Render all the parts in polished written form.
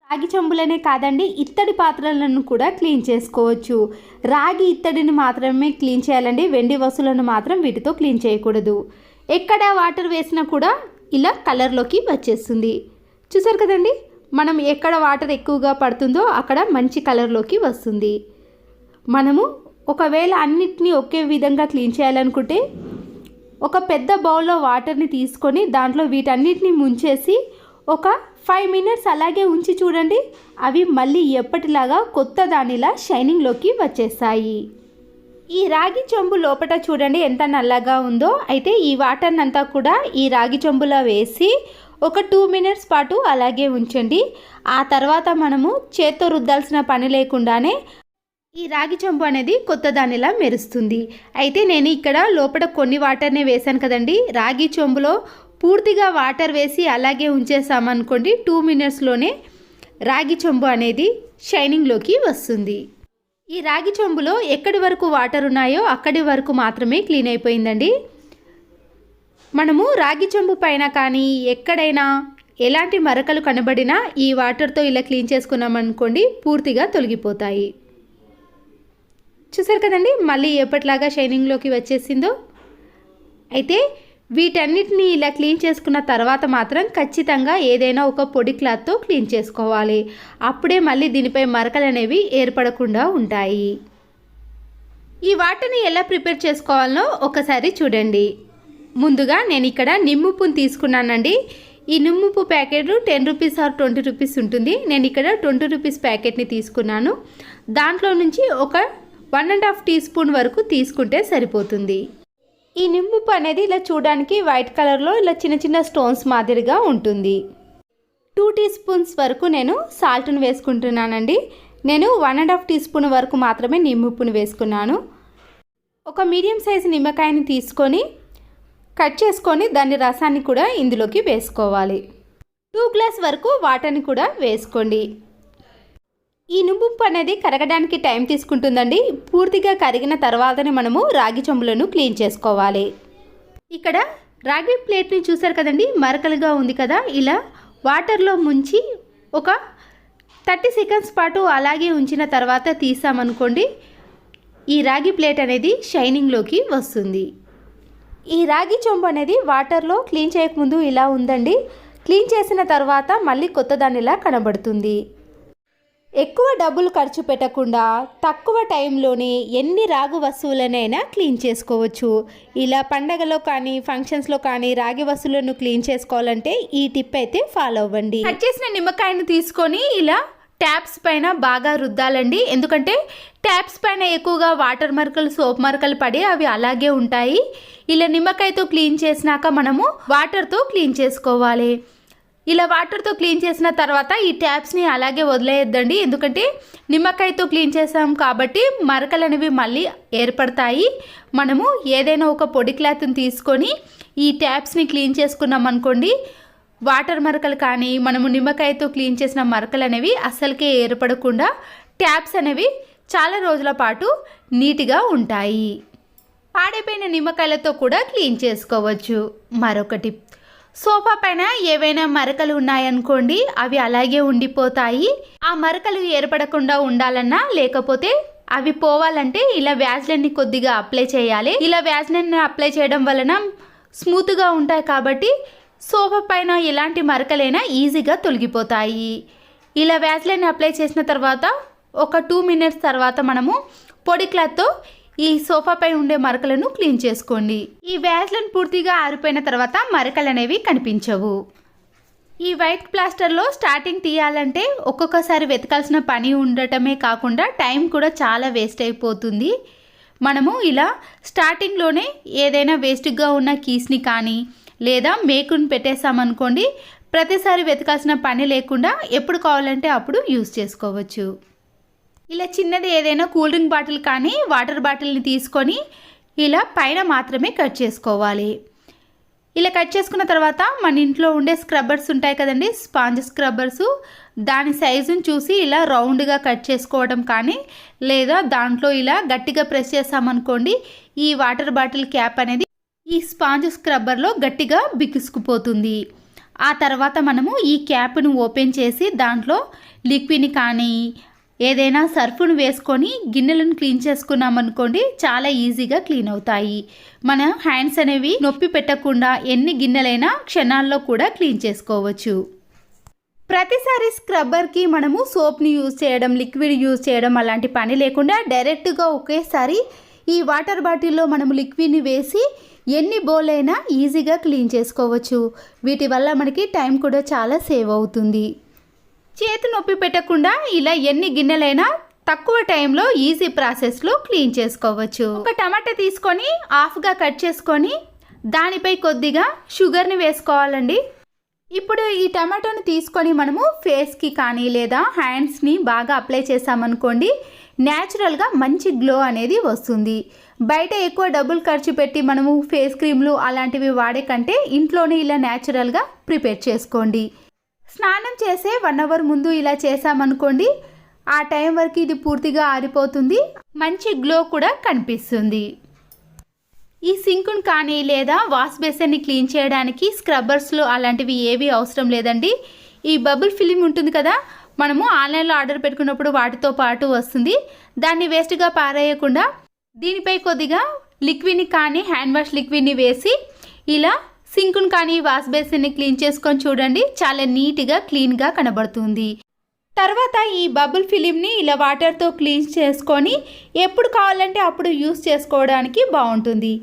రాగి చెంబులనే కాదండి, ఇత్తడి పాత్రలను కూడా క్లీన్ చేసుకోవచ్చు. రాగి ఇత్తడిని మాత్రమే క్లీన్ చేయాలండి, వెండి వస్తువులను మాత్రం వీటితో క్లీన్ చేయకూడదు. ఎక్కడ వాటర్ వేసినా కూడా ఇలా కలర్లోకి వచ్చేస్తుంది. చూసారు కదండి, మనం ఎక్కడ వాటర్ ఎక్కువగా పడుతుందో అక్కడ మంచి కలర్లోకి వస్తుంది. మనము ఒకవేళ అన్నిటినీ ఒకే విధంగా క్లీన్ చేయాలనుకుంటే ఒక పెద్ద బౌల్లో వాటర్ని తీసుకొని దాంట్లో వీటన్నిటిని ముంచేసి ఒక 5 మినిట్స్ అలాగే ఉంచి చూడండి, అవి మళ్ళీ ఎప్పటిలాగా కొత్త దానిలా షైనింగ్లోకి వచ్చేస్తాయి. ఈ రాగి చెంబు లోపల చూడండి ఎంత నల్లగా ఉందో. అయితే ఈ వాటర్ని అంతా కూడా ఈ రాగి చెంబులో వేసి ఒక 2 మినిట్స్ పాటు అలాగే ఉంచండి. ఆ తర్వాత మనము చేత్తో రుద్దాల్సిన పని లేకుండానే ఈ రాగి చెంబు అనేది కొత్త దానిలా మెరుస్తుంది. అయితే నేను ఇక్కడ లోపల కొన్ని వాటర్నే వేశాను కదండి. రాగి చెంబులో పూర్తిగా వాటర్ వేసి అలాగే ఉంచేసామనుకోండి, 2 మినిట్స్లోనే రాగి చెంబు అనేది షైనింగ్లోకి వస్తుంది. ఈ రాగి చెంబులో ఎక్కడి వరకు వాటర్ ఉన్నాయో అక్కడి వరకు మాత్రమే క్లీన్ అయిపోయిందండి. మనము రాగి చెంబు పైన కానీ ఎక్కడైనా ఎలాంటి మరకలు కనబడినా ఈ వాటర్తో ఇలా క్లీన్ చేసుకున్నామనుకోండి పూర్తిగా తొలగిపోతాయి. చూసారు కదండి, మళ్ళీ ఎప్పటిలాగా షైనింగ్లోకి వచ్చేసిందో. అయితే వీటన్నిటిని ఇలా క్లీన్ చేసుకున్న తర్వాత మాత్రం ఖచ్చితంగా ఏదైనా ఒక పొడి క్లాత్తో క్లీన్ చేసుకోవాలి. అప్పుడే మళ్ళీ దీనిపై మరకలు అనేవి ఏర్పడకుండా ఉంటాయి. ఈ వాటర్ని ఎలా ప్రిపేర్ చేసుకోవాలో ఒకసారి చూడండి. ముందుగా నేను ఇక్కడ నిమ్ముప్పుని తీసుకున్నానండి. ఈ నిమ్ముప్పు ప్యాకెట్ 10 రూపీస్ ఆర్ 20 రూపీస్ ఉంటుంది. నేను ఇక్కడ 20 రూపీస్ ప్యాకెట్ని తీసుకున్నాను. దాంట్లో నుంచి ఒక 1.5 టీ స్పూన్ వరకు తీసుకుంటే సరిపోతుంది. ఈ నిమ్ముప్పు అనేది ఇలా చూడడానికి వైట్ కలర్లో ఇలా చిన్న చిన్న స్టోన్స్ మాదిరిగా ఉంటుంది. 2 టీ స్పూన్స్ వరకు నేను సాల్ట్ను వేసుకుంటున్నానండి. నేను 1.5 టీ స్పూన్ వరకు మాత్రమే నిమ్ముప్పును వేసుకున్నాను. ఒక మీడియం సైజు నిమ్మకాయని తీసుకొని కట్ చేసుకొని దాని రసాన్ని కూడా ఇందులోకి వేసుకోవాలి. 2 గ్లాస్ వరకు వాటర్ని కూడా వేసుకోండి. ఈ నిమ్ముప్పు అనేది కరగడానికి టైం తీసుకుంటుందండి. పూర్తిగా కరిగిన తర్వాతనే మనము రాగి చెంబులను క్లీన్ చేసుకోవాలి. ఇక్కడ రాగి ప్లేట్ని చూసారు కదండి, మరకలుగా ఉంది కదా. ఇలా వాటర్లో ముంచి ఒక 30 సెకండ్స్ పాటు అలాగే ఉంచిన తర్వాత తీసామనుకోండి, ఈ రాగి ప్లేట్ అనేది షైనింగ్లోకి వస్తుంది. ఈ రాగి చెంబు అనేది వాటర్లో క్లీన్ చేయకముందు ఇలా ఉందండి. క్లీన్ చేసిన తర్వాత మళ్ళీ కొత్త దానిలా కనబడుతుంది. ఎక్కువ డబ్బులు ఖర్చు పెట్టకుండా తక్కువ టైంలోనే ఎన్ని రాగి వస్తువులనైనా క్లీన్ చేసుకోవచ్చు. ఇలా పండగలో కానీ ఫంక్షన్స్లో కానీ రాగి వస్తువులను క్లీన్ చేసుకోవాలంటే ఈ టిప్ అయితే ఫాలో అవ్వండి. కట్ చేసిన నిమ్మకాయను తీసుకొని ఇలా ట్యాప్స్ పైన బాగా రుద్దాలండి. ఎందుకంటే ట్యాప్స్ పైన ఎక్కువగా వాటర్ మరకలు, సోప్ మరకలు పడి అవి అలాగే ఉంటాయి. ఇలా నిమ్మకాయతో క్లీన్ చేసినాక మనము వాటర్తో క్లీన్ చేసుకోవాలి. ఇలా వాటర్తో క్లీన్ చేసిన తర్వాత ఈ ట్యాప్స్ని అలాగే వదిలేయద్దండి. ఎందుకంటే నిమ్మకాయతో క్లీన్ చేసాం కాబట్టి మరకలు అనేవి మళ్ళీ ఏర్పడతాయి. మనము ఏదైనా ఒక పొడి క్లాత్ని తీసుకొని ఈ ట్యాప్స్ని క్లీన్ చేసుకున్నాం అనుకోండి, వాటర్ మరకలు కానీ మనము నిమ్మకాయతో క్లీన్ చేసిన మరకలు అనేవి అస్సలకే ఏర్పడకుండా ట్యాప్స్ అనేవి చాలా రోజుల పాటు నీట్గా ఉంటాయి. పాడైపోయిన నిమ్మకాయలతో కూడా క్లీన్ చేసుకోవచ్చు. మరొకటి, సోఫా పైన ఏవైనా మరకలు ఉన్నాయనుకోండి, అవి అలాగే ఉండిపోతాయి. ఆ మరకలు ఏర్పడకుండా ఉండాలన్నా లేకపోతే అవి పోవాలంటే ఇలా వ్యాజ్లైన్ని కొద్దిగా అప్లై చేయాలి. ఇలా వ్యాజ్లైన్ని అప్లై చేయడం వలన స్మూత్గా ఉంటాయి కాబట్టి సోఫా పైన ఎలాంటి మరకలైనా ఈజీగా తొలగిపోతాయి. ఇలా వ్యాజ్లైన్ని అప్లై చేసిన తర్వాత ఒక 2 మినిట్స్ తర్వాత మనము పొడి క్లాత్తో ఈ సోఫాపై ఉండే మరకలను క్లీన్ చేసుకోండి. ఈ వ్యాజ్లైన్ పూర్తిగా ఆరిపోయిన తర్వాత మరకలు అనేవి కనిపించవు. ఈ వైట్ ప్లాస్టర్లో స్టార్టింగ్ తీయాలంటే ఒక్కొక్కసారి వెతకాల్సిన పని ఉండటమే కాకుండా టైం కూడా చాలా వేస్ట్ అయిపోతుంది. మనము ఇలా స్టార్టింగ్లోనే ఏదైనా వేస్ట్గా ఉన్న కీస్ని కానీ లేదా మేకుని పెట్టేసామనుకోండి, ప్రతిసారి వెతకాల్సిన పని లేకుండా ఎప్పుడు కావాలంటే అప్పుడు యూజ్ చేసుకోవచ్చు. ఇలా చిన్నది ఏదైనా కూల్ డ్రింక్ బాటిల్ కానీ వాటర్ బాటిల్ని తీసుకొని ఇలా పైన మాత్రమే కట్ చేసుకోవాలి. ఇలా కట్ చేసుకున్న తర్వాత మన ఇంట్లో ఉండే స్క్రబ్బర్స్ ఉంటాయి కదండి, స్పాంజ్ స్క్రబ్బర్స్, దాని సైజుని చూసి ఇలా రౌండ్గా కట్ చేసుకోవడం కానీ లేదా దాంట్లో ఇలా గట్టిగా ప్రెస్ చేసామనుకోండి, ఈ వాటర్ బాటిల్ క్యాప్ అనేది ఈ స్పాంజ్ స్క్రబ్బర్లో గట్టిగా బిగుసుకుపోతుంది. ఆ తర్వాత మనము ఈ క్యాప్ను ఓపెన్ చేసి దాంట్లో లిక్విడ్ని కానీ ఏదైనా సర్ఫ్ను వేసుకొని గిన్నెలను క్లీన్ చేసుకున్నామనుకోండి, చాలా ఈజీగా క్లీన్ అవుతాయి. మన హ్యాండ్స్ అనేవి నొప్పి పెట్టకుండా ఎన్ని గిన్నెలైనా క్షణాల్లో కూడా క్లీన్ చేసుకోవచ్చు. ప్రతిసారి స్క్రబ్బర్కి మనము సోప్ని యూజ్ చేయడం, లిక్విడ్ యూజ్ చేయడం అలాంటి పని లేకుండా డైరెక్ట్గా ఒకేసారి ఈ వాటర్ బాటిల్లో మనము లిక్విడ్ని వేసి ఎన్ని బౌల్ అయినా ఈజీగా క్లీన్ చేసుకోవచ్చు. వీటి వల్ల మనకి టైం కూడా చాలా సేవ్ అవుతుంది. చేతి నొప్పి పెట్టకుండా ఇలా ఎన్ని గిన్నెలైనా తక్కువ టైంలో ఈజీ ప్రాసెస్లో క్లీన్ చేసుకోవచ్చు. ఒక టమాటా తీసుకొని హాఫ్గా కట్ చేసుకొని దానిపై కొద్దిగా షుగర్ని వేసుకోవాలండి. ఇప్పుడు ఈ టమాటోని తీసుకొని మనము ఫేస్కి కానీ లేదా హ్యాండ్స్ని బాగా అప్లై చేసామనుకోండి, న్యాచురల్గా మంచి గ్లో అనేది వస్తుంది. బయట ఎక్కువ డబ్బులు ఖర్చు పెట్టి మనము ఫేస్ క్రీమ్లు అలాంటివి వాడే కంటే ఇంట్లోనే ఇలా న్యాచురల్గా ప్రిపేర్ చేసుకోండి. స్నానం చేసే 1 అవర్ ముందు ఇలా చేసామనుకోండి, ఆ టైం వరకు ఇది పూర్తిగా ఆరిపోతుంది, మంచి గ్లో కూడా కనిపిస్తుంది. ఈ సింకును కానీ లేదా వాష్ బేసిన్ని క్లీన్ చేయడానికి స్క్రబ్బర్స్లు అలాంటివి ఏవి అవసరం లేదండి. ఈ బబుల్ ఫిలిం ఉంటుంది కదా, మనము ఆన్లైన్లో ఆర్డర్ పెట్టుకున్నప్పుడు వాటితో పాటు వస్తుంది. దాన్ని వేస్ట్గా పారేయకుండా దీనిపై కొద్దిగా లిక్విడ్ని కానీ హ్యాండ్ వాష్ లిక్విడ్ని వేసి ఇలా సింకును కానీ వాష్ బేసిన్ని క్లీన్ చేసుకొని చూడండి, చాలా నీట్గా క్లీన్గా కనబడుతుంది. తర్వాత ఈ బబుల్ ఫిలింని ఇలా వాటర్తో క్లీన్ చేసుకొని ఎప్పుడు కావాలంటే అప్పుడు యూస్ చేసుకోవడానికి బాగుంటుంది.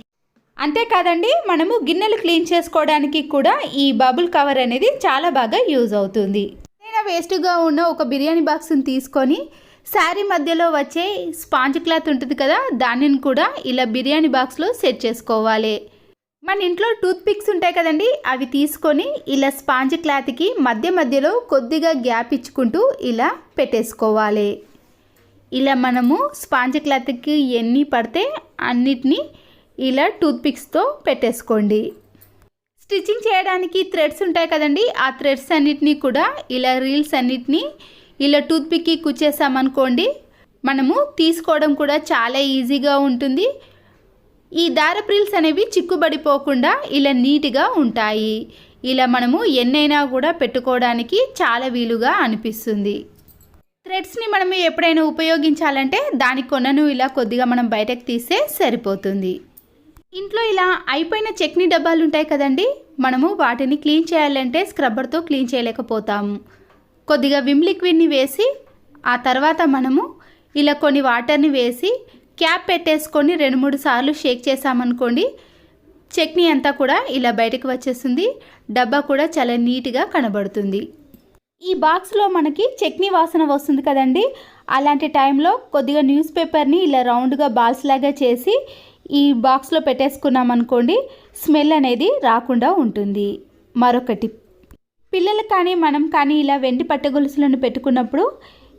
అంతేకాదండి, మనము గిన్నెలు క్లీన్ చేసుకోవడానికి కూడా ఈ బబుల్ కవర్ అనేది చాలా బాగా యూజ్ అవుతుంది. ఏదైనా వేస్ట్గా ఉన్న ఒక బిర్యానీ బాక్స్ని తీసుకొని శారీ మధ్యలో వచ్చే స్పాంజ్ క్లాత్ ఉంటుంది కదా, దానిని కూడా ఇలా బిర్యానీ బాక్స్లో సెట్ చేసుకోవాలి. మన ఇంట్లో టూత్ పిక్స్ ఉంటాయి కదండి, అవి తీసుకొని ఇలా స్పాంజ్ క్లాత్కి మధ్యలో కొద్దిగా గ్యాప్ ఇచ్చుకుంటూ ఇలా పెట్టేసుకోవాలి. ఇలా మనము స్పాంజ్ క్లాత్కి ఎన్ని పడితే అన్నిటినీ ఇలా టూత్ పిక్స్తో పెట్టేసుకోండి. స్టిచ్చింగ్ చేయడానికి థ్రెడ్స్ ఉంటాయి కదండి, ఆ థ్రెడ్స్ అన్నిటినీ కూడా ఇలా రీల్స్ అన్నిటినీ ఇలా టూత్ పిక్కి కుచ్చేసామనుకోండి, మనము తీసుకోవడం కూడా చాలా ఈజీగా ఉంటుంది. ఈ దారపు రీల్స్ అనేవి చిక్కుబడిపోకుండా ఇలా నీట్గా ఉంటాయి. ఇలా మనము ఎన్నైనా కూడా పెట్టుకోవడానికి చాలా వీలుగా అనిపిస్తుంది. థ్రెడ్స్ని మనము ఎప్పుడైనా ఉపయోగించాలంటే దాని కొనను ఇలా కొద్దిగా మనం బయటకు తీస్తే సరిపోతుంది. ఇంట్లో ఇలా అయిపోయిన చట్నీ డబ్బాలు ఉంటాయి కదండి, మనము వాటిని క్లీన్ చేయాలంటే స్క్రబ్బర్తో క్లీన్ చేయలేకపోతాము. కొద్దిగా విమ్ లిక్విడ్ని వేసి ఆ తర్వాత మనము ఇలా కొన్ని వాటర్ని వేసి క్యాప్ పెట్టేసుకొని 2-3 సార్లు షేక్ చేసామనుకోండి, చట్నీ అంతా కూడా ఇలా బయటకు వచ్చేస్తుంది. డబ్బా కూడా చాలా నీట్గా కనబడుతుంది. ఈ బాక్స్లో మనకి చట్నీ వాసన వస్తుంది కదండి, అలాంటి టైంలో కొద్దిగా న్యూస్ పేపర్ని ఇలా రౌండ్గా బాల్స్ లాగా చేసి ఈ బాక్స్లో పెట్టేసుకున్నామనుకోండి, స్మెల్ అనేది రాకుండా ఉంటుంది. మరొక టిప్, పిల్లలు కానీ మనం కానీ ఇలా వెండి పట్టగొలుసులను పెట్టుకున్నప్పుడు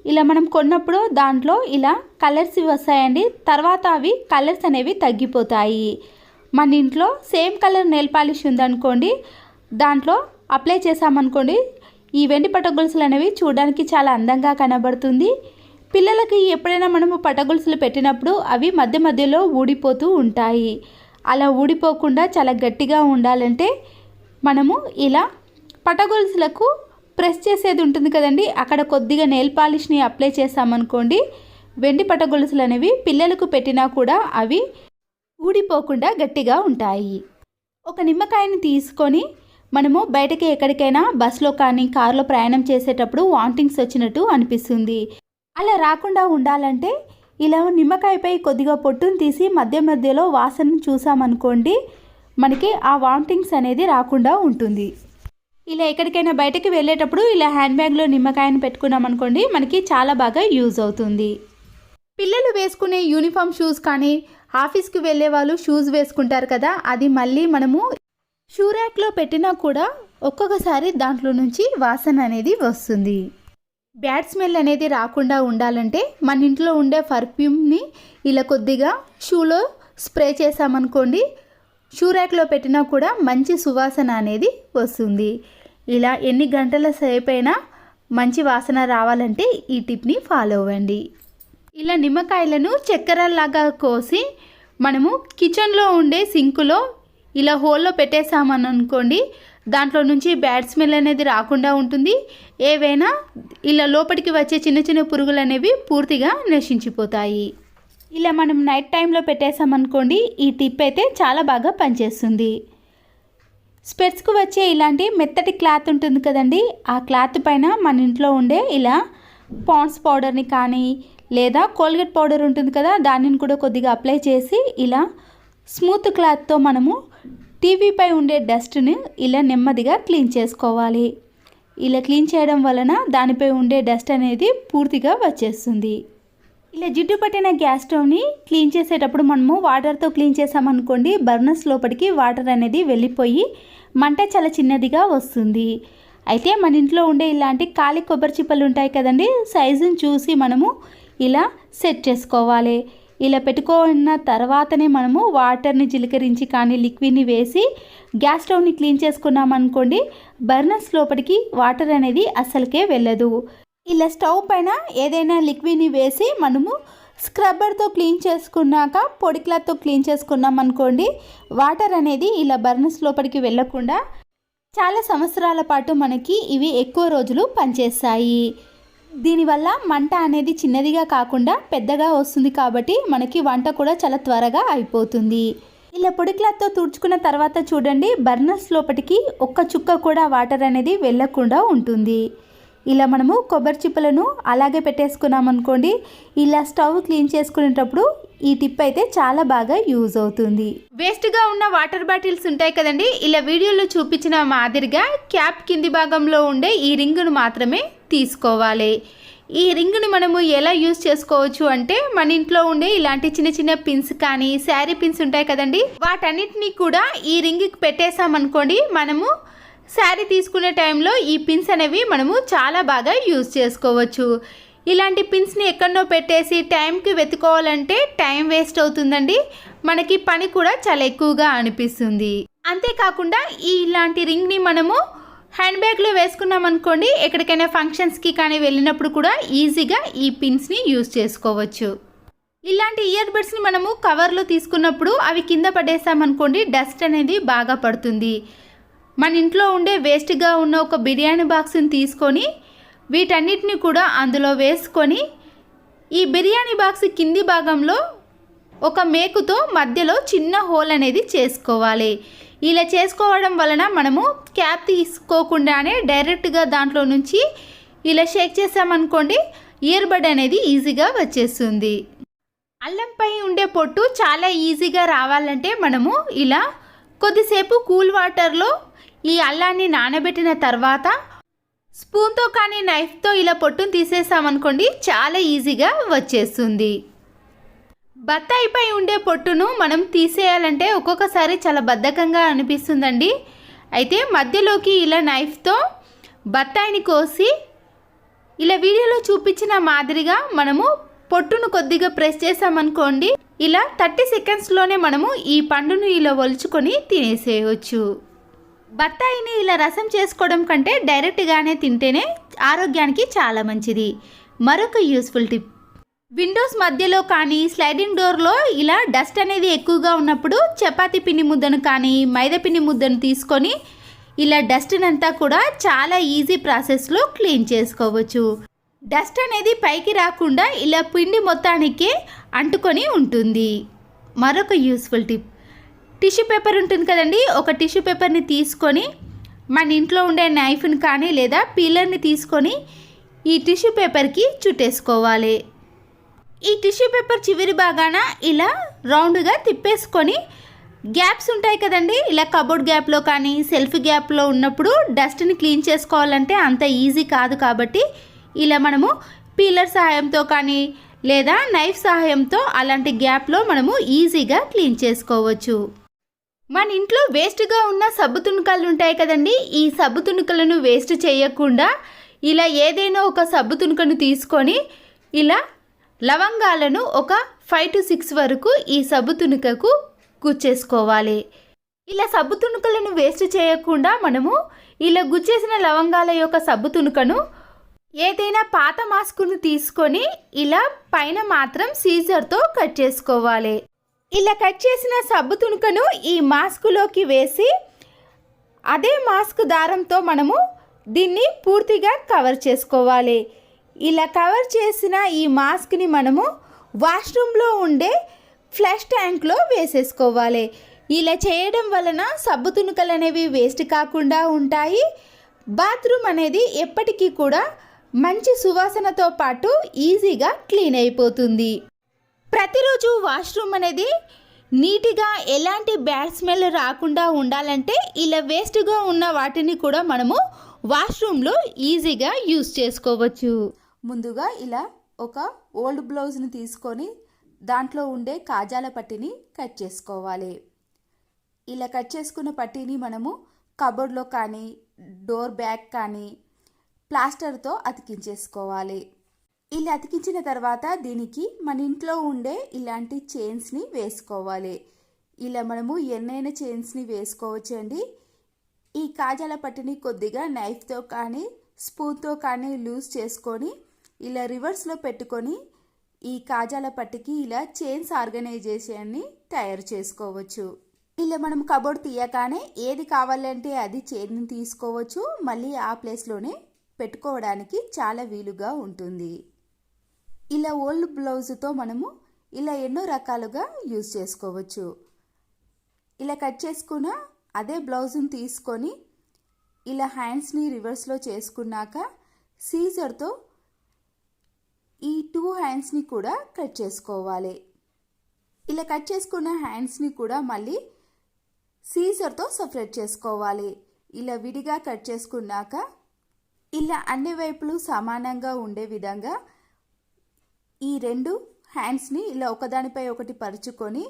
ఇలా మనం కొన్నప్పుడు దాంట్లో ఇలా కలర్స్ వస్తాయండి. తర్వాత అవి కలర్స్ అనేవి తగ్గిపోతాయి. మన ఇంట్లో సేమ్ కలర్ నెయిల్ పాలిష్ ఉందనుకోండి, దాంట్లో అప్లై చేసామనుకోండి, ఈ వెండి పట్టగొలుసులు అనేవి చూడడానికి చాలా అందంగా కనబడుతుంది. పిల్లలకి ఎప్పుడైనా మనము పట్టగొలుసులు పెట్టినప్పుడు అవి మధ్యలో ఊడిపోతూ ఉంటాయి. అలా ఊడిపోకుండా చాలా గట్టిగా ఉండాలంటే మనము ఇలా పట్టగొలుసులకు ప్రెస్ చేసేది ఉంటుంది కదండి, అక్కడ కొద్దిగా నెయిల్ పాలిష్ని అప్లై చేసామనుకోండి, వెండి పట్టగొలుసులు అనేవి పిల్లలకు పెట్టినా కూడా అవి ఊడిపోకుండా గట్టిగా ఉంటాయి. ఒక నిమ్మకాయని తీసుకొని మనము బయటకి ఎక్కడికైనా బస్సులో కానీ కారులో ప్రయాణం చేసేటప్పుడు వామిటింగ్స్ వచ్చినట్టు అనిపిస్తుంది. అలా రాకుండా ఉండాలంటే ఇలా నిమ్మకాయపై కొద్దిగా పొట్టును తీసి మధ్యలో వాసనను చూసామనుకోండి, మనకి ఆ వామిటింగ్స్ అనేది రాకుండా ఉంటుంది. ఇలా ఎక్కడికైనా బయటకు వెళ్ళేటప్పుడు ఇలా హ్యాండ్ బ్యాగ్లో నిమ్మకాయను పెట్టుకున్నామనుకోండి, మనకి చాలా బాగా యూజ్ అవుతుంది. పిల్లలు వేసుకునే యూనిఫామ్ షూస్ కానీ ఆఫీస్కి వెళ్ళే వాళ్ళు షూస్ వేసుకుంటారు కదా, అది మళ్ళీ మనము షూ ర్యాక్లో పెట్టినా కూడా ఒక్కొక్కసారి దాంట్లో నుంచి వాసన అనేది వస్తుంది. బ్యాడ్ స్మెల్ అనేది రాకుండా ఉండాలంటే మన ఇంట్లో ఉండే పర్ఫ్యూమ్ని ఇలా కొద్దిగా షూలో స్ప్రే చేసామనుకోండి, షూ ర్యాక్లో పెట్టినా కూడా మంచి సువాసన అనేది వస్తుంది. ఇలా ఎన్ని గంటల సేపైనా మంచి వాసన రావాలంటే ఈ టిప్ని ఫాలో అవ్వండి. ఇలా నిమ్మకాయలను చక్కెరలాగా కోసి మనము కిచెన్లో ఉండే సింకులో ఇలా హోల్లో పెట్టేసామని అనుకోండి, దాంట్లో నుంచి బ్యాడ్ స్మెల్ అనేది రాకుండా ఉంటుంది. ఏవైనా ఇలా లోపలికి వచ్చే చిన్న చిన్న పురుగులు అనేవి పూర్తిగా నశించిపోతాయి. ఇలా మనం నైట్ టైంలో పెట్టేసామనుకోండి, ఈ టిప్ అయితే చాలా బాగా పనిచేస్తుంది. స్పెట్స్కు వచ్చే ఇలాంటి మెత్తటి క్లాత్ ఉంటుంది కదండి, ఆ క్లాత్ పైన మన ఇంట్లో ఉండే ఇలా పాండ్స్ పౌడర్ని కానీ లేదా కోల్గేట్ పౌడర్ ఉంటుంది కదా, దానిని కూడా కొద్దిగా అప్లై చేసి ఇలా స్మూత్ క్లాత్తో మనము టీవీపై ఉండే డస్ట్ని ఇలా నెమ్మదిగా క్లీన్ చేసుకోవాలి. ఇలా క్లీన్ చేయడం వలన దానిపై ఉండే డస్ట్ అనేది పూర్తిగా వచ్చేస్తుంది. ఇలా జిడ్డు పట్టిన గ్యాస్ స్టవ్ని క్లీన్ చేసేటప్పుడు మనము వాటర్తో క్లీన్ చేసామనుకోండి, బర్నర్స్ లోపలికి వాటర్ అనేది వెళ్ళిపోయి మంట చాలా చిన్నదిగా వస్తుంది. అయితే మన ఇంట్లో ఉండే ఇలాంటి ఖాళీ కొబ్బరి చిప్పలు ఉంటాయి కదండి, సైజుని చూసి మనము ఇలా సెట్ చేసుకోవాలి. ఇలా పెట్టుకున్న తర్వాతనే మనము వాటర్ని చిలకరించి కానీ లిక్విడ్ని వేసి గ్యాస్ స్టవ్ని క్లీన్ చేసుకున్నామనుకోండి, బర్నర్స్ లోపలికి వాటర్ అనేది అస్సలకే వెళ్ళదు. ఇలా స్టవ్ పైన ఏదైనా లిక్విడ్ని వేసి మనము స్క్రబ్బర్తో క్లీన్ చేసుకున్నాక పొడి క్లాత్తో క్లీన్ చేసుకున్నాం అనుకోండి, వాటర్ అనేది ఇలా బర్నర్స్ లోపలికి వెళ్ళకుండా చాలా సంవత్సరాల పాటు మనకి ఇవి ఎక్కువ రోజులు పనిచేస్తాయి. దీనివల్ల మంట అనేది చిన్నదిగా కాకుండా పెద్దగా వస్తుంది కాబట్టి మనకి వంట కూడా చాలా త్వరగా అయిపోతుంది. ఇలా పొడి క్లాత్తో తుడుచుకున్న తర్వాత చూడండి, బర్నర్స్ లోపలికి ఒక్క చుక్క కూడా వాటర్ అనేది వెళ్ళకుండా ఉంటుంది. ఇలా మనము కొబ్బరి చిప్పలను అలాగే పెట్టేసుకున్నాం అనుకోండి, ఇలా స్టవ్ క్లీన్ చేసుకునేటప్పుడు ఈ టిప్ అయితే చాలా బాగా యూజ్ అవుతుంది. వేస్ట్గా ఉన్న వాటర్ బాటిల్స్ ఉంటాయి కదండి, ఇలా వీడియోలో చూపించిన మాదిరిగా క్యాప్ కింది భాగంలో ఉండే ఈ రింగును మాత్రమే తీసుకోవాలి. ఈ రింగును మనము ఎలా యూజ్ చేసుకోవచ్చు అంటే, మన ఇంట్లో ఉండే ఇలాంటి చిన్న చిన్న పిన్స్ కానీ శారీ పిన్స్ ఉంటాయి కదండి, వాటన్నిటినీ కూడా ఈ రింగ్కి పెట్టేసామనుకోండి, మనము శారీ తీసుకునే టైంలో ఈ పిన్స్ అనేవి మనము చాలా బాగా యూజ్ చేసుకోవచ్చు. ఇలాంటి పిన్స్ని ఎక్కడనో పెట్టేసి టైంకి వెతుకోవాలంటే టైం వేస్ట్ అవుతుందండి, మనకి పని కూడా చాలా ఎక్కువగా అనిపిస్తుంది. అంతేకాకుండా ఇలాంటి రింగ్ని మనము హ్యాండ్ బ్యాగ్లో వేసుకున్నాం అనుకోండి, ఎక్కడికైనా ఫంక్షన్స్కి కానీ వెళ్ళినప్పుడు కూడా ఈజీగా ఈ పిన్స్ని యూజ్ చేసుకోవచ్చు. ఇలాంటి ఇయర్ బడ్స్ని మనము కవర్లో తీసుకున్నప్పుడు అవి కింద పడేసామనుకోండి, డస్ట్ అనేది బాగా పడుతుంది. మన ఇంట్లో ఉండే వేస్ట్గా ఉన్న ఒక బిర్యానీ బాక్స్ని తీసుకొని వీటన్నిటిని కూడా అందులో వేసుకొని ఈ బిర్యానీ బాక్స్ కింది భాగంలో ఒక మేకుతో మధ్యలో చిన్న హోల్ అనేది చేసుకోవాలి. ఇలా చేసుకోవడం వలన మనము క్యాప్ తీసుకోకుండానే డైరెక్ట్గా దాంట్లో నుంచి ఇలా షేక్ చేసామనుకోండి, ఇయర్ బడ్ అనేది ఈజీగా వచ్చేస్తుంది. అల్లంపై ఉండే పొట్టు చాలా ఈజీగా రావాలంటే మనము ఇలా కొద్దిసేపు కూల్ వాటర్లో ఈ అల్లాన్ని నానబెట్టిన తర్వాత స్పూన్తో కానీ నైఫ్తో ఇలా పొట్టును తీసేసామనుకోండి, చాలా ఈజీగా వచ్చేస్తుంది. బత్తాయిపై ఉండే పొట్టును మనం తీసేయాలంటే ఒక్కొక్కసారి చాలా బద్ధకంగా అనిపిస్తుందండి. అయితే మధ్యలోకి ఇలా నైఫ్తో బత్తాయిని కోసి ఇలా వీడియోలో చూపించిన మాదిరిగా మనము పొట్టును కొద్దిగా ప్రెస్ చేసామనుకోండి, ఇలా 30 సెకండ్స్లోనే మనము ఈ పండును ఇలా ఒలుచుకొని తినేసేయవచ్చు. బత్తాయిని ఇలా రసం చేసుకోవడం కంటే డైరెక్ట్గానే తింటేనే ఆరోగ్యానికి చాలా మంచిది. మరొక యూస్ఫుల్ టిప్, విండోస్ మధ్యలో కానీ స్లైడింగ్ డోర్లో ఇలా డస్ట్ అనేది ఎక్కువగా ఉన్నప్పుడు చపాతీ పిండి ముద్దను కానీ మైదా పిండి ముద్దను తీసుకొని ఇలా డస్ట్ని అంతా కూడా చాలా ఈజీ ప్రాసెస్లో క్లీన్ చేసుకోవచ్చు. డస్ట్ అనేది పైకి రాకుండా ఇలా పిండి మొత్తానికే అంటుకొని ఉంటుంది. మరొక యూస్ఫుల్ టిప్, టిష్యూ పేపర్ ఉంటుంది కదండి, ఒక టిష్యూ పేపర్ని తీసుకొని మన ఇంట్లో ఉండే నైఫ్ని కానీ లేదా పీలర్ని తీసుకొని ఈ టిష్యూ పేపర్కి చుట్టేసుకోవాలి. ఈ టిష్యూ పేపర్ చివరి భాగాన ఇలా రౌండ్గా తిప్పేసుకొని గ్యాప్స్ ఉంటాయి కదండి, ఇలా కబోర్డ్ గ్యాప్లో కానీ సెల్ఫ్ గ్యాప్లో ఉన్నప్పుడు డస్ట్ని క్లీన్ చేసుకోవాలంటే అంత ఈజీ కాదు కాబట్టి ఇలా మనము పీలర్ సహాయంతో కానీ లేదా నైఫ్ సహాయంతో అలాంటి గ్యాప్లో మనము ఈజీగా క్లీన్ చేసుకోవచ్చు. మన ఇంట్లో వేస్ట్గా ఉన్న సబ్బు తుణుకలు ఉంటాయి కదండి, ఈ సబ్బు తుణుకలను వేస్ట్ చేయకుండా ఇలా ఏదైనా ఒక సబ్బు తుణుకను తీసుకొని ఇలా లవంగాలను ఒక 5 to 6 వరకు ఈ సబ్బు తుణుకకు గుచ్చేసుకోవాలి. ఇలా సబ్బు తుణుకలను వేస్ట్ చేయకుండా మనము ఇలా గుచ్చేసిన లవంగాల యొక్క సబ్బు తుణుకను ఏదైనా పాత మాస్కును తీసుకొని ఇలా పైన మాత్రం సీజర్తో కట్ చేసుకోవాలి. ఇలా కట్ చేసిన సబ్బు తుణుకను ఈ మాస్కులోకి వేసి అదే మాస్క్ దారంతో మనము దీన్ని పూర్తిగా కవర్ చేసుకోవాలి. ఇలా కవర్ చేసిన ఈ మాస్క్ని మనము వాష్రూమ్లో ఉండే ఫ్లష్ ట్యాంక్లో వేసేసుకోవాలి. ఇలా చేయడం వలన సబ్బు తునుకలు అనేవి వేస్ట్ కాకుండా ఉంటాయి. బాత్రూమ్ అనేది ఎప్పటికీ కూడా మంచి సువాసనతో పాటు ఈజీగా క్లీన్ అయిపోతుంది. ప్రతిరోజు వాష్రూమ్ అనేది నీట్గా ఎలాంటి బ్యాడ్ స్మెల్ రాకుండా ఉండాలంటే ఇలా వేస్ట్గా ఉన్న వాటిని కూడా మనము వాష్రూమ్లో ఈజీగా యూస్ చేసుకోవచ్చు. ముందుగా ఇలా ఒక ఓల్డ్ బ్లౌజ్ని తీసుకొని దాంట్లో ఉండే కాజాల పట్టీని కట్ చేసుకోవాలి. ఇలా కట్ చేసుకున్న పట్టీని మనము కబోర్డ్లో కానీ డోర్ బ్యాక్ కానీ ప్లాస్టర్తో అతికించేసుకోవాలి. ఇలా అతికించిన తర్వాత దీనికి మన ఇంట్లో ఉండే ఇలాంటి చైన్స్ని వేసుకోవాలి. ఇలా మనము ఎన్నైనా చైన్స్ని వేసుకోవచ్చండి. ఈ కాజాల పట్టిని కొద్దిగా నైఫ్తో కానీ స్పూన్తో కానీ లూజ్ చేసుకొని ఇలా రివర్స్లో పెట్టుకొని ఈ కాజాల పట్టికి ఇలా చైన్స్ ఆర్గనైజేషన్ని తయారు చేసుకోవచ్చు. ఇలా మనం కబోర్డ్ తీయగానే ఏది కావాలంటే అది చైన్ని తీసుకోవచ్చు. మళ్ళీ ఆ ప్లేస్లోనే పెట్టుకోవడానికి చాలా వీలుగా ఉంటుంది. ఇలా ఓల్డ్ బ్లౌజ్తో మనము ఇలా ఎన్నో రకాలుగా యూజ్ చేసుకోవచ్చు. ఇలా కట్ చేసుకున్న అదే బ్లౌజ్ని తీసుకొని ఇలా హ్యాండ్స్ని రివర్స్లో చేసుకున్నాక సీజర్తో ఈ 2 హ్యాండ్స్ని కూడా కట్ చేసుకోవాలి. ఇలా కట్ చేసుకున్న హ్యాండ్స్ని కూడా మళ్ళీ సీజర్తో సపరేట్ చేసుకోవాలి. ఇలా విడిగా కట్ చేసుకున్నాక ఇలా అన్ని వైపులు సమానంగా ఉండే విధంగా ఈ 2 హ్యాండ్స్ని ఇలా ఒకదానిపై ఒకటి పరుచుకొని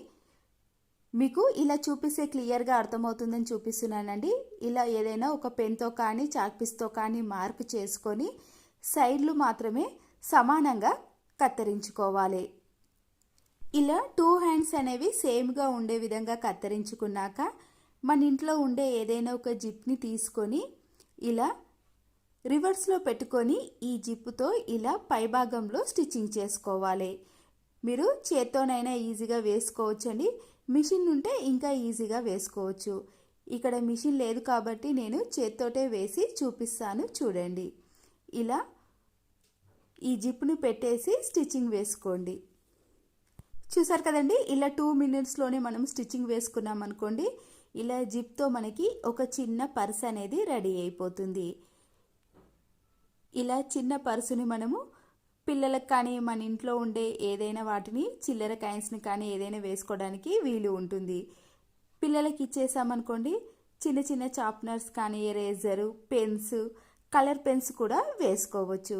మీకు ఇలా చూపిస్తే క్లియర్గా అర్థమవుతుందని చూపిస్తున్నానండి. ఇలా ఏదైనా ఒక పెన్తో కానీ చాక్పీస్తో కానీ మార్క్ చేసుకొని సైడ్లు మాత్రమే సమానంగా కత్తిరించుకోవాలి. ఇలా 2 హ్యాండ్స్ అనేవి సేమ్గా ఉండే విధంగా కత్తిరించుకున్నాక మన ఇంట్లో ఉండే ఏదైనా ఒక జిప్ని తీసుకొని ఇలా రివర్స్లో పెట్టుకొని ఈ జిప్పుతో ఇలా పైభాగంలో స్టిచ్చింగ్ చేసుకోవాలి. మీరు చేత్తోనైనా ఈజీగా వేసుకోవచ్చండి. మిషన్ ఉంటే ఇంకా ఈజీగా వేసుకోవచ్చు. ఇక్కడ మిషన్ లేదు కాబట్టి నేను చేత్తోటే వేసి చూపిస్తాను చూడండి. ఇలా ఈ జిప్ను పెట్టేసి స్టిచ్చింగ్ వేసుకోండి. చూసారు కదండి, ఇలా 2 మినిట్స్లోనే మనం స్టిచ్చింగ్ వేసుకున్నాం అనుకోండి, ఇలా జిప్తో మనకి ఒక చిన్న పర్స్ అనేది రెడీ అయిపోతుంది. ఇలా చిన్న పర్సుని మనము పిల్లలకు కానీ మన ఇంట్లో ఉండే ఏదైనా వాటిని చిల్లర కాయిన్స్ని కానీ ఏదైనా వేసుకోవడానికి వీలు ఉంటుంది. పిల్లలకి ఇచ్చేసామనుకోండి, చిన్న చిన్న షార్ప్నర్స్ కానీ ఎరేజరు, పెన్స్, కలర్ పెన్స్ కూడా వేసుకోవచ్చు.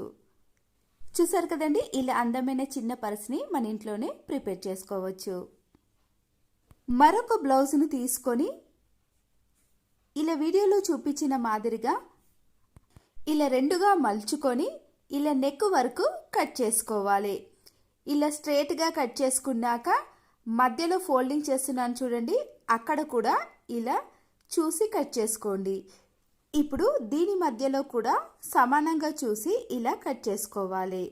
చూసారు కదండి, ఇలా అందమైన చిన్న పర్స్ని మన ఇంట్లోనే ప్రిపేర్ చేసుకోవచ్చు. మరొక బ్లౌజ్ను తీసుకొని ఇలా వీడియోలో చూపించిన మాదిరిగా ఇలా 2గా మలుచుకొని ఇలా నెక్ వరకు కట్ చేసుకోవాలి. ఇలా స్ట్రైట్గా కట్ చేసుకున్నాక మధ్యలో ఫోల్డింగ్ చేస్తున్నాను చూడండి, అక్కడ కూడా ఇలా చూసి కట్ చేసుకోండి. ఇప్పుడు దీని మధ్యలో కూడా సమానంగా చూసి ఇలా కట్ చేసుకోవాలి.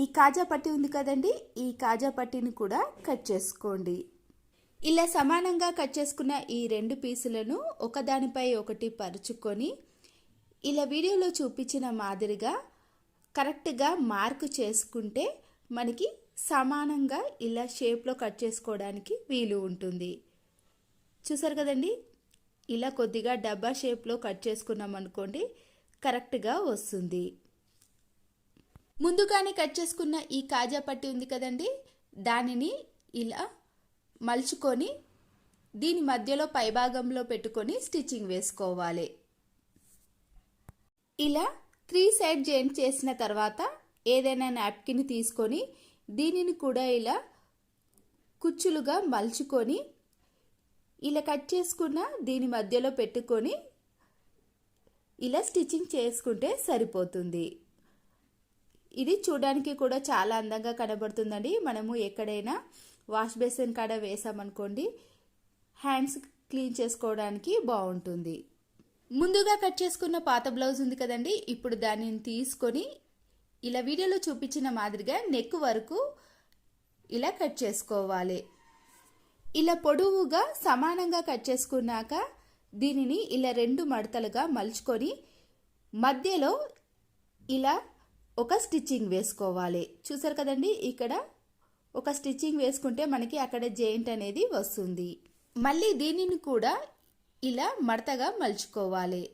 ఈ కాజా పట్టీ ఉంది కదండి, ఈ కాజా పట్టీని కూడా కట్ చేసుకోండి. ఇలా సమానంగా కట్ చేసుకున్న ఈ 2 పీసులను ఒకదానిపై ఒకటి పరుచుకొని ఇలా వీడియోలో చూపించిన మాదిరిగా కరెక్ట్గా మార్క్ చేసుకుంటే మనకి సమానంగా ఇలా షేప్లో కట్ చేసుకోవడానికి వీలు ఉంటుంది. చూసారు కదండి, ఇలా కొద్దిగా డబ్బా షేప్లో కట్ చేసుకున్నాం అనుకోండి, కరెక్ట్గా వస్తుంది. ముందుగానే కట్ చేసుకున్న ఈ కాజా పట్టీ ఉంది కదండి, దానిని ఇలా మలుచుకొని దీని మధ్యలో పైభాగంలో పెట్టుకొని స్టిచ్చింగ్ వేసుకోవాలి. ఇలా 3 సైడ్ జాయింట్ చేసిన తర్వాత ఏదైనా నాప్కిన్ తీసుకొని దీనిని కూడా ఇలా కుచ్చులుగా మలుచుకొని ఇలా కట్ చేసుకున్న దీని మధ్యలో పెట్టుకొని ఇలా స్టిచ్చింగ్ చేసుకుంటే సరిపోతుంది. ఇది చూడడానికి కూడా చాలా అందంగా కనబడుతుందండి. మనము ఎక్కడైనా వాష్ బేసిన్ కాడ వేసామనుకోండి, హ్యాండ్స్ క్లీన్ చేసుకోవడానికి బాగుంటుంది. ముందుగా కట్ చేసుకున్న పాత బ్లౌజ్ ఉంది కదండి, ఇప్పుడు దానిని తీసుకొని ఇలా వీడియోలో చూపించిన మాదిరిగా నెక్ వరకు ఇలా కట్ చేసుకోవాలి. ఇలా పొడవుగా సమానంగా కట్ చేసుకున్నాక దీనిని ఇలా 2 మడతలుగా మలుచుకొని మధ్యలో ఇలా ఒక స్టిచ్చింగ్ వేసుకోవాలి. చూసారు కదండి, ఇక్కడ ఒక స్టిచ్చింగ్ వేసుకుంటే మనకి అక్కడ జాయింట్ అనేది వస్తుంది. మళ్ళీ దీనిని కూడా ఇలా మడతగా మలుచుకోవాలి.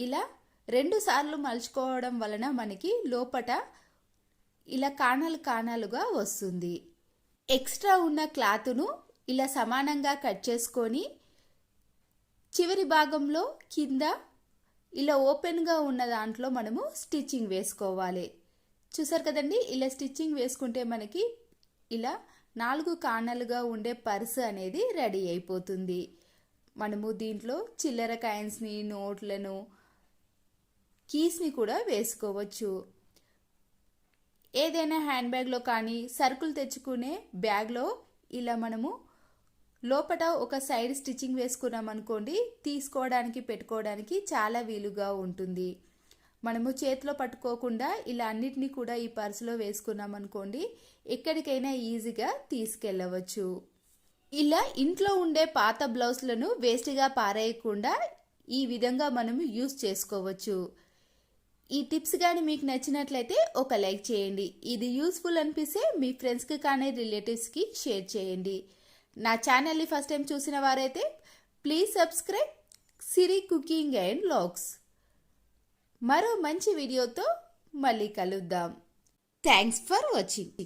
ఇలా 2 సార్లు మలుచుకోవడం వలన మనకి లోపట ఇలా కాణాలుగా వస్తుంది. ఎక్స్ట్రా ఉన్న క్లాత్ను ఇలా సమానంగా కట్ చేసుకొని చివరి భాగంలో కింద ఇలా ఓపెన్గా ఉన్న దాంట్లో మనము స్టిచ్చింగ్ వేసుకోవాలి. చూసారు కదండి, ఇలా స్టిచ్చింగ్ వేసుకుంటే మనకి ఇలా 4 కాణాలుగా ఉండే పర్స్ అనేది రెడీ అయిపోతుంది. మనము దీంట్లో చిల్లర కాయిన్స్ని, నోట్లను, కీస్ని కూడా వేసుకోవచ్చు. ఏదైనా హ్యాండ్ బ్యాగ్లో కానీ సరుకులు తెచ్చుకునే బ్యాగ్లో ఇలా మనము లోపల ఒక సైడ్ స్టిచ్చింగ్ వేసుకున్నాం అనుకోండి, తీసుకోవడానికి పెట్టుకోవడానికి చాలా వీలుగా ఉంటుంది. మనము చేతిలో పట్టుకోకుండా ఇలా అన్నిటినీ కూడా ఈ పర్సులో వేసుకున్నాం అనుకోండి, ఎక్కడికైనా ఈజీగా తీసుకెళ్ళవచ్చు. ఇలా ఇంట్లో ఉండే పాత బ్లౌజ్లను వేస్ట్గా పారేయకుండా ఈ విధంగా మనము యూస్ చేసుకోవచ్చు. ఈ టిప్స్ కానీ మీకు నచ్చినట్లయితే ఒక లైక్ చేయండి. ఇది యూస్ఫుల్ అనిపిస్తే మీ ఫ్రెండ్స్కి కానీ రిలేటివ్స్కి షేర్ చేయండి. నా ఛానల్ని ఫస్ట్ టైం చూసిన వారైతే please subscribe Siri cooking and vlogs. మరో మంచి వీడియోతో మళ్ళీ కలుద్దాం. Thanks for watching.